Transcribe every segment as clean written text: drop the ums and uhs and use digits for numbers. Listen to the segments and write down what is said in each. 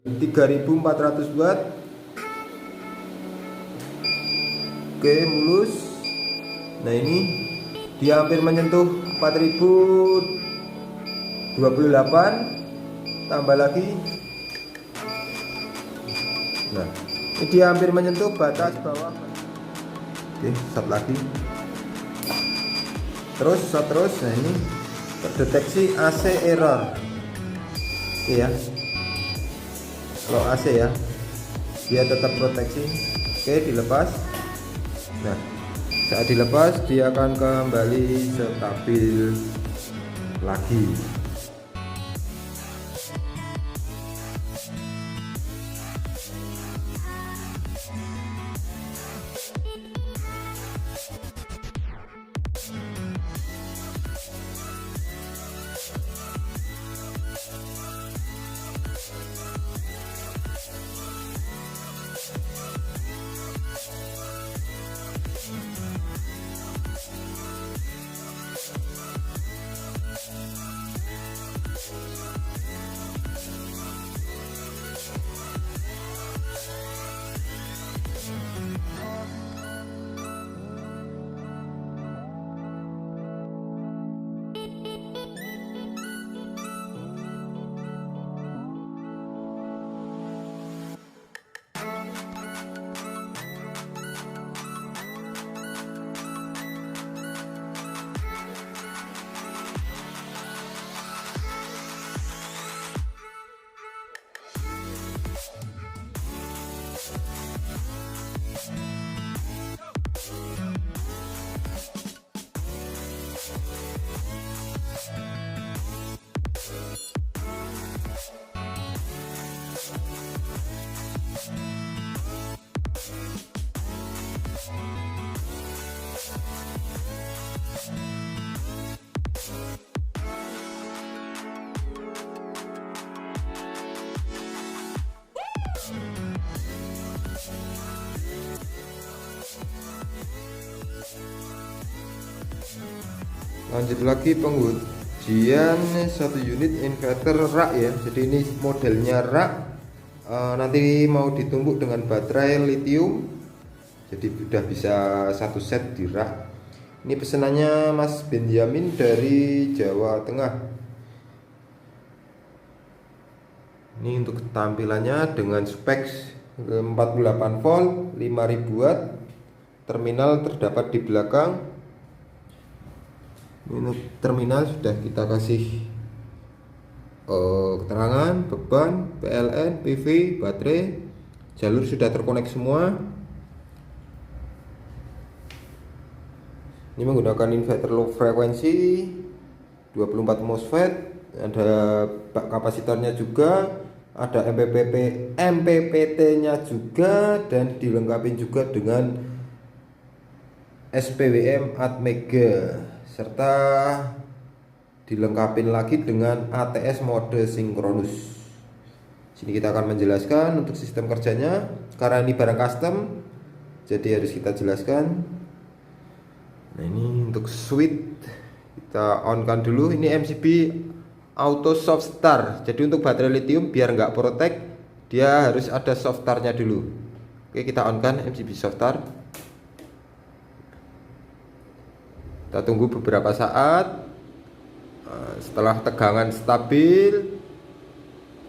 3400 watt. Oke, mulus. Nah, ini dia hampir menyentuh 4028, tambah lagi. Nah, ini dia hampir menyentuh batas bawah. Oke, start lagi. Terus. Nah, ini terdeteksi AC error. Oke ya, kalau AC ya, dia tetap proteksi. Oke, dilepas. Nah, saat dilepas dia akan kembali stabil lagi. Lanjut lagi pengujian satu unit inverter rak ya. Jadi ini modelnya rak, nanti mau ditumbuk dengan baterai lithium. Jadi sudah bisa satu set di rak. Ini pesanannya Mas Benjamin dari Jawa Tengah. Ini untuk tampilannya dengan spek 48 volt 5000 watt. Terminal terdapat di belakang. Ini terminal sudah kita kasih keterangan, beban, PLN, PV, baterai, jalur sudah terkonek semua. Ini menggunakan inverter low frekuensi 24 MOSFET, ada bak kapasitornya juga, ada MPPT-nya juga, dan dilengkapi juga dengan SPWM Atmega, serta dilengkapi lagi dengan ATS mode sinkronus. Sini kita akan menjelaskan untuk sistem kerjanya, karena ini barang custom jadi harus kita jelaskan. Nah, ini untuk switch kita on kan dulu. Ini MCB auto soft start. Jadi untuk baterai lithium biar nggak protect, dia harus ada soft startnya dulu. Oke, kita on kan MCB soft start. Kita tunggu beberapa saat. Setelah tegangan stabil,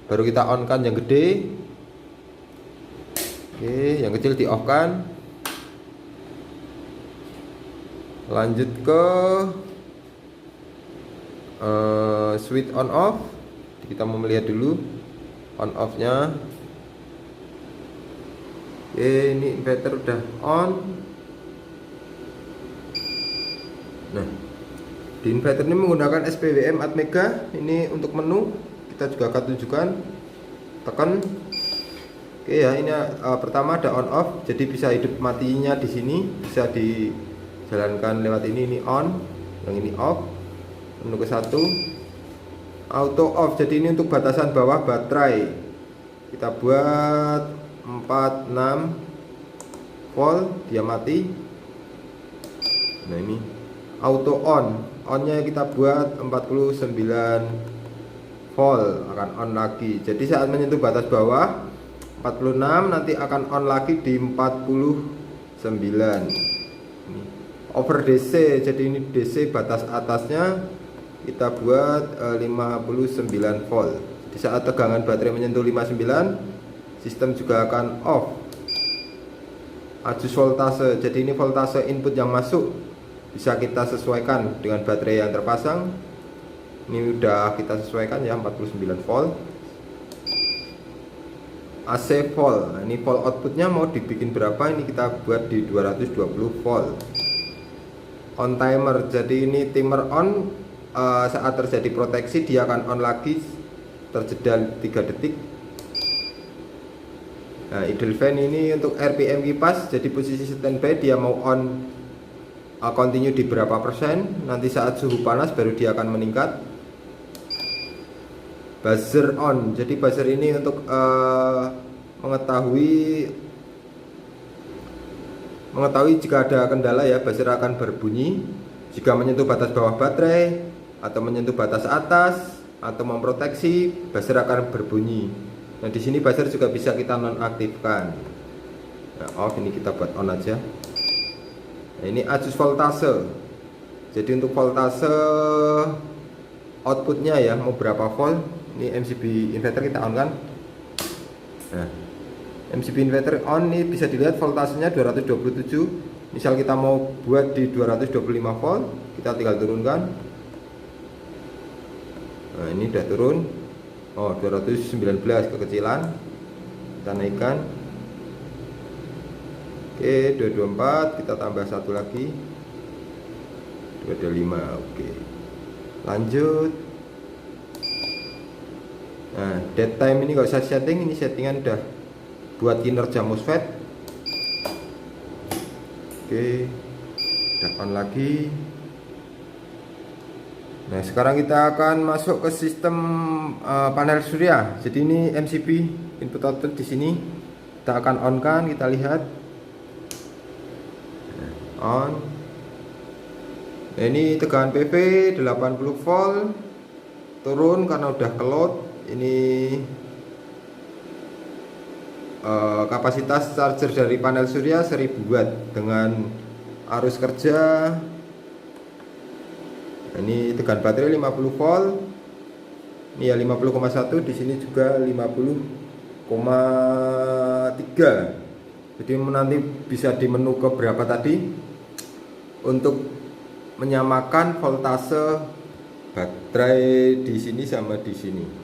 baru kita on kan yang gede. Oke, yang kecil di off kan. Lanjut ke switch on off. Kita mau melihat dulu on off nya. Oke, ini inverter udah on. Nah, di inverter ini menggunakan SPWM Atmega. Ini untuk menu kita juga akan tunjukkan. Tekan. Oke ya, ini pertama ada on off, jadi bisa hidup matinya di sini, bisa dijalankan lewat ini on, yang ini off. Menu ke satu auto off, jadi ini untuk batasan bawah baterai. Kita buat 46 volt, dia mati. Nah, ini auto on, onnya kita buat 49 volt akan on lagi. Jadi saat menyentuh batas bawah 46 nanti akan on lagi di 49. Ini over DC, jadi ini DC batas atasnya kita buat 59 volt. Di saat tegangan baterai menyentuh 59, sistem juga akan off. Adjust voltase, jadi ini voltase input yang masuk bisa kita sesuaikan dengan baterai yang terpasang. Ini udah kita sesuaikan ya, 49 volt. AC volt, nah, ini volt outputnya mau dibikin berapa, ini kita buat di 220 volt. On timer, jadi ini timer on, saat terjadi proteksi dia akan on lagi terjeda 3 detik. Nah, idle fan ini untuk RPM kipas, jadi posisi standby dia mau on continue di berapa persen, nanti saat suhu panas baru dia akan meningkat. Buzzer on, jadi buzzer ini untuk mengetahui jika ada kendala ya, buzzer akan berbunyi jika menyentuh batas bawah baterai atau menyentuh batas atas atau memproteksi, buzzer akan berbunyi. Nah, di sini buzzer juga bisa kita nonaktifkan. Nah, off, ini kita buat on aja. Nah, ini adjust voltase. Jadi untuk voltase outputnya ya, mau berapa volt. Ini MCB inverter kita on kan. Nah, MCB inverter on, ini bisa dilihat voltasenya 227. Misal kita mau buat di 225 volt, kita tinggal turunkan. Nah, ini udah turun. Oh, 219 kekecilan. Kita naikkan. Oke, 224, kita tambah satu lagi. 225. Oke. Lanjut. Nah, dead time ini nggak usah setting, ini settingan udah buat kinerja MOSFET. Oke. Udah on lagi. Nah, sekarang kita akan masuk ke sistem panel surya. Jadi ini MCB input output di sini. Kita akan on kan, kita lihat. On. Nah, ini tegangan PV 80 volt. Turun karena udah ke load. Ini kapasitas charger dari panel surya 1000 watt dengan arus kerja. Nah, ini tegangan baterai 50 volt. Ini ya 50,1, di sini juga 50,3. Jadi nanti bisa di menu ke berapa tadi untuk menyamakan voltase baterai di sini sama di sini.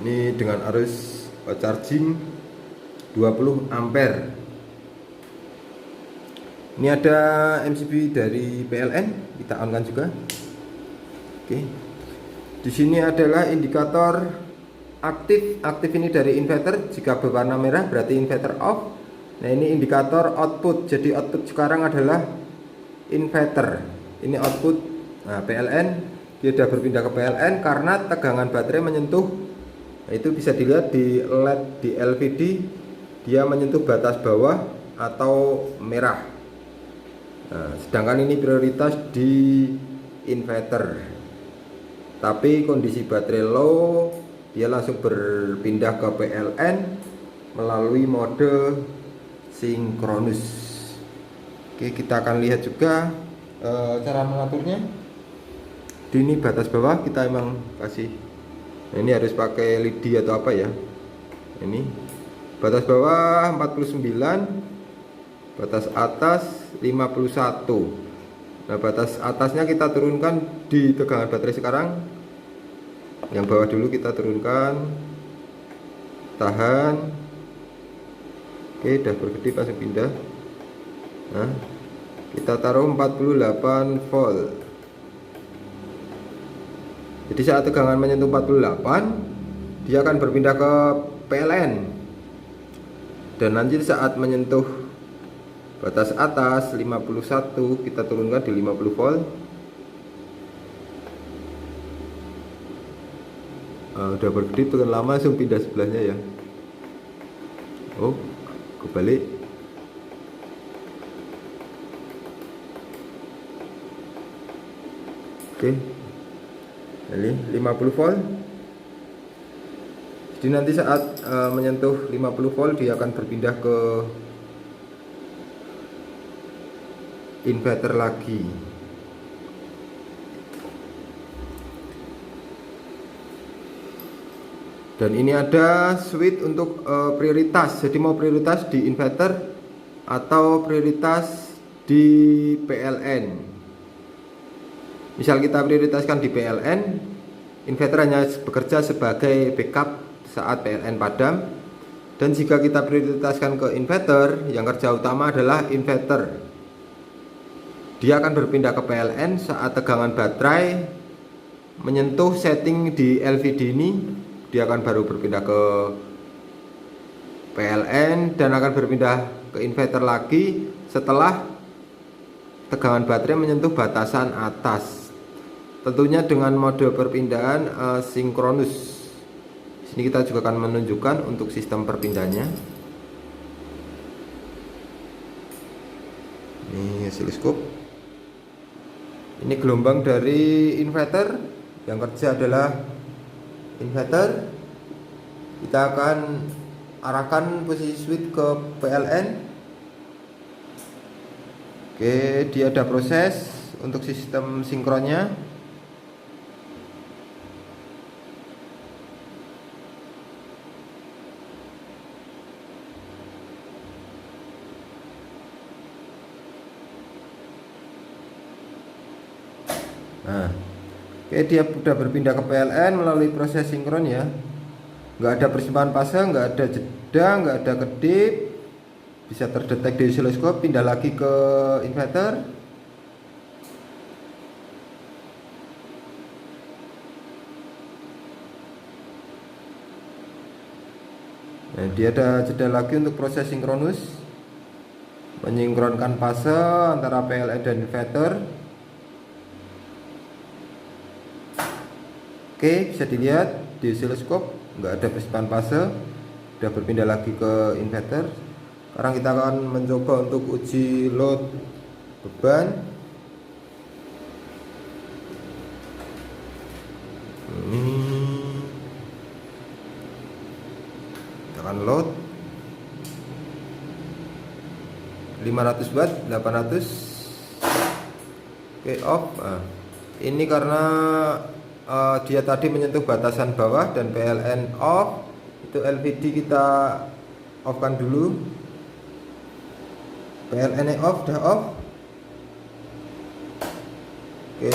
Ini dengan arus charging 20 ampere. Ini ada MCB dari PLN, kita on kan juga. Oke. Di sini adalah indikator aktif. Aktif ini dari inverter, jika berwarna merah berarti inverter off. Nah, ini indikator output. Jadi output sekarang adalah inverter. Ini output. Nah, PLN, dia sudah berpindah ke PLN karena tegangan baterai menyentuh. Nah, itu bisa dilihat di LED di LVD, dia menyentuh batas bawah atau merah. Nah, sedangkan ini prioritas di inverter. Tapi kondisi baterai low, dia langsung berpindah ke PLN melalui mode sinkronus. Oke, kita akan lihat juga cara mengaturnya. Di ini batas bawah kita emang kasih. Nah, ini harus pakai lidi atau apa ya. Ini batas bawah 49, batas atas 51. Nah, batas atasnya kita turunkan di tegangan baterai sekarang. Yang bawah dulu kita turunkan. Tahan. Oke, udah berkedip langsung pindah. Nah, kita taruh 48 volt. Jadi saat tegangan menyentuh 48, dia akan berpindah ke PLN. Dan nanti saat menyentuh batas atas 51, kita turunkan di 50 volt. Udah berkedip, tekan lama langsung pindah sebelahnya ya. Oh, kebalik. Oke. Jadi 50 volt. Jadi nanti saat menyentuh 50 volt dia akan berpindah ke inverter lagi. Dan ini ada switch untuk prioritas. Jadi mau prioritas di inverter atau prioritas di PLN. Misal kita prioritaskan di PLN, inverter hanya bekerja sebagai backup saat PLN padam. Dan jika kita prioritaskan ke inverter, yang kerja utama adalah inverter. Dia akan berpindah ke PLN saat tegangan baterai menyentuh setting di LVD ini. Dia akan baru berpindah ke PLN dan akan berpindah ke inverter lagi setelah tegangan baterai menyentuh batasan atas. Tentunya dengan mode perpindahan sinkronus. Sini kita juga akan menunjukkan untuk sistem perpindahannya. Ini osiloskop. Ini gelombang dari inverter. Yang kerja adalah inverter. Kita akan arahkan posisi switch ke PLN. Oke, dia ada proses untuk sistem sinkronnya. Nah, oke, dia sudah berpindah ke PLN melalui proses sinkron ya. Nggak ada persimpangan fase, nggak ada jeda, nggak ada kedip. Bisa terdetek di osiloskop. Pindah lagi ke inverter. Nah, dia ada jeda lagi untuk proses sinkronus, menyinkronkan fase antara PLN dan inverter. Oke, bisa dilihat di osiloskop nggak ada persimpangan fase, sudah berpindah lagi ke inverter. Sekarang kita akan mencoba untuk uji load beban. Ini tekan load 500 watt, 800. Oke, off. Nah, ini karena dia tadi menyentuh batasan bawah dan PLN off. Itu LVD kita off kan dulu. PLN off, dah off. Oke,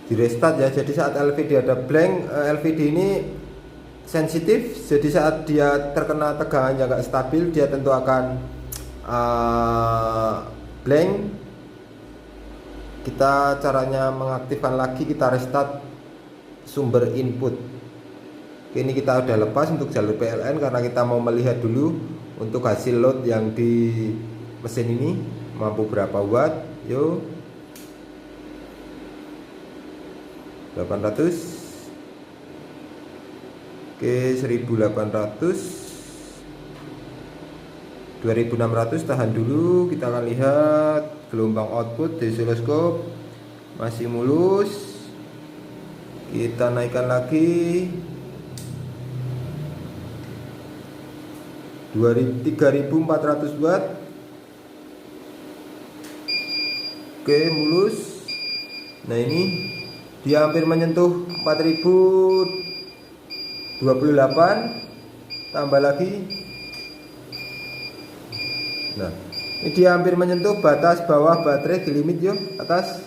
di restart ya. Jadi saat LVD ada blank, LVD ini sensitif. Jadi saat dia terkena tegangan yang gak stabil, dia tentu akan blank. Kita caranya mengaktifkan lagi, kita restart sumber input. Oke, ini kita udah lepas untuk jalur PLN karena kita mau melihat dulu untuk hasil load yang di mesin ini mampu berapa watt. Yuk, 800. Oke, 1800, 2600. Tahan dulu, kita akan lihat gelombang output di osiloskop masih mulus. Kita naikkan lagi 3400 watt. Oke, mulus. Nah, ini dia hampir menyentuh 4028. Tambah lagi. Nah, ini dia hampir menyentuh batas bawah baterai di limit yuk, atas.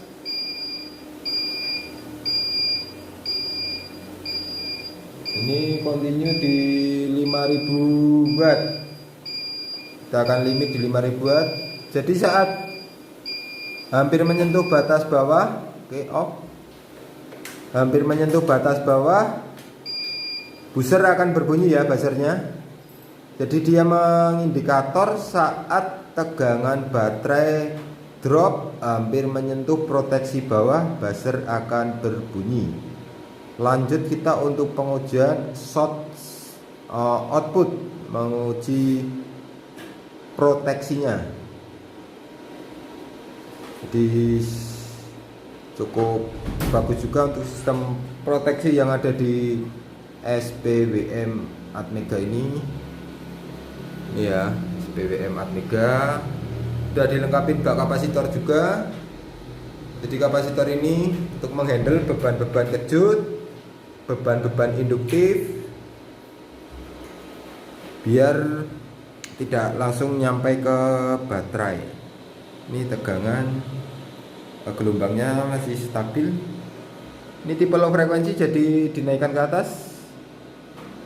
Ini continue di 5000 watt. Kita akan limit di 5000 watt. Jadi saat hampir menyentuh batas bawah, oke, off. Hampir menyentuh batas bawah, buzzer akan berbunyi ya, buzzernya. Jadi dia mengindikator saat tegangan baterai drop hampir menyentuh proteksi bawah, buzzer akan berbunyi. Lanjut kita untuk pengujian short output, menguji proteksinya. Jadi cukup bagus juga untuk sistem proteksi yang ada di SPWM Atmega ini ya. SPWM Atmega udah dilengkapi bak kapasitor juga. Jadi kapasitor ini untuk menghandle beban-beban kejut, beban-beban induktif, biar tidak langsung nyampe ke baterai. Ini tegangan gelombangnya masih stabil. Ini tipe low frekuensi jadi dinaikkan ke atas.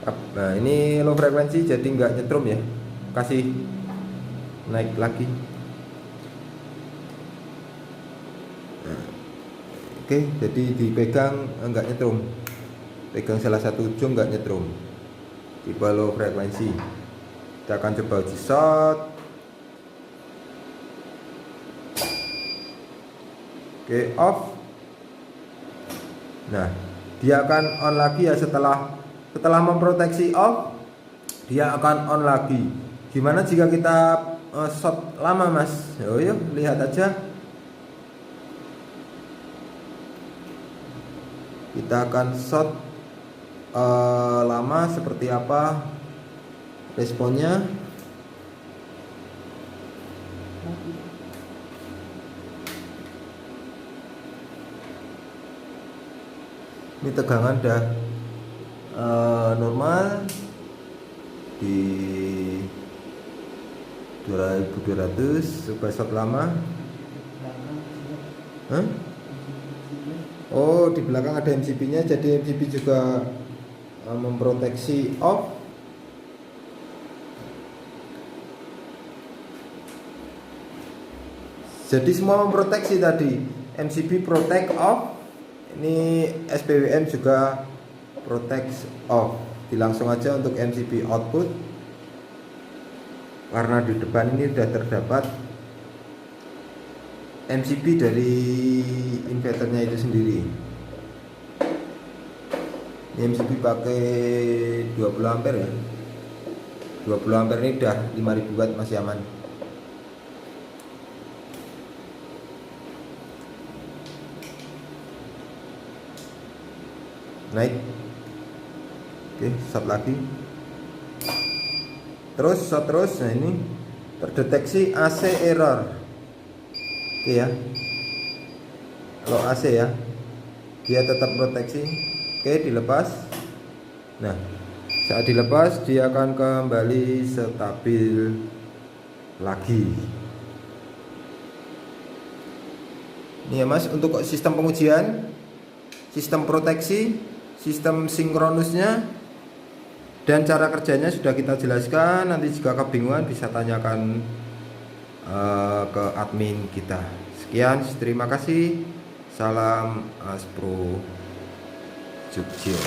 Nah ini low frekuensi jadi nggak nyetrum ya, kasih naik lagi. Nah, oke, jadi dipegang enggak nyetrum, pegang salah satu ujung enggak nyetrum, tipe low frekuensi. Kita akan coba uji short. Oke, off. Nah, dia akan on lagi ya setelah memproteksi off, dia akan on lagi. Gimana jika kita short lama, Mas? Oh, yuk lihat aja. Kita akan short lama seperti apa responnya. Ini tegangan udah normal di 2200. Coba short lama. Hah? Oh, di belakang ada MCB nya, jadi MCB juga memproteksi off. Jadi semua memproteksi tadi. MCB protect off. Ini SPWM juga protect off. Langsung aja untuk MCB output, karena di depan ini sudah terdapat MCB dari inverternya itu sendiri. Ini MCB pakai 20 ampere ya. 20 ampere ini udah 5000 watt, masih aman. Naik. Oke, short lagi. Terus short terus. Nah ini terdeteksi AC error. Oke ya. Kalau AC ya, dia tetap proteksi. Oke, dilepas. Nah, saat dilepas dia akan kembali stabil lagi. Ini ya Mas, untuk sistem pengujian, sistem proteksi, sistem sinkronusnya, dan cara kerjanya sudah kita jelaskan. Nanti jika kebingungan bisa tanyakan ke admin kita. Sekian, terima kasih. Salam Aspro Jogja.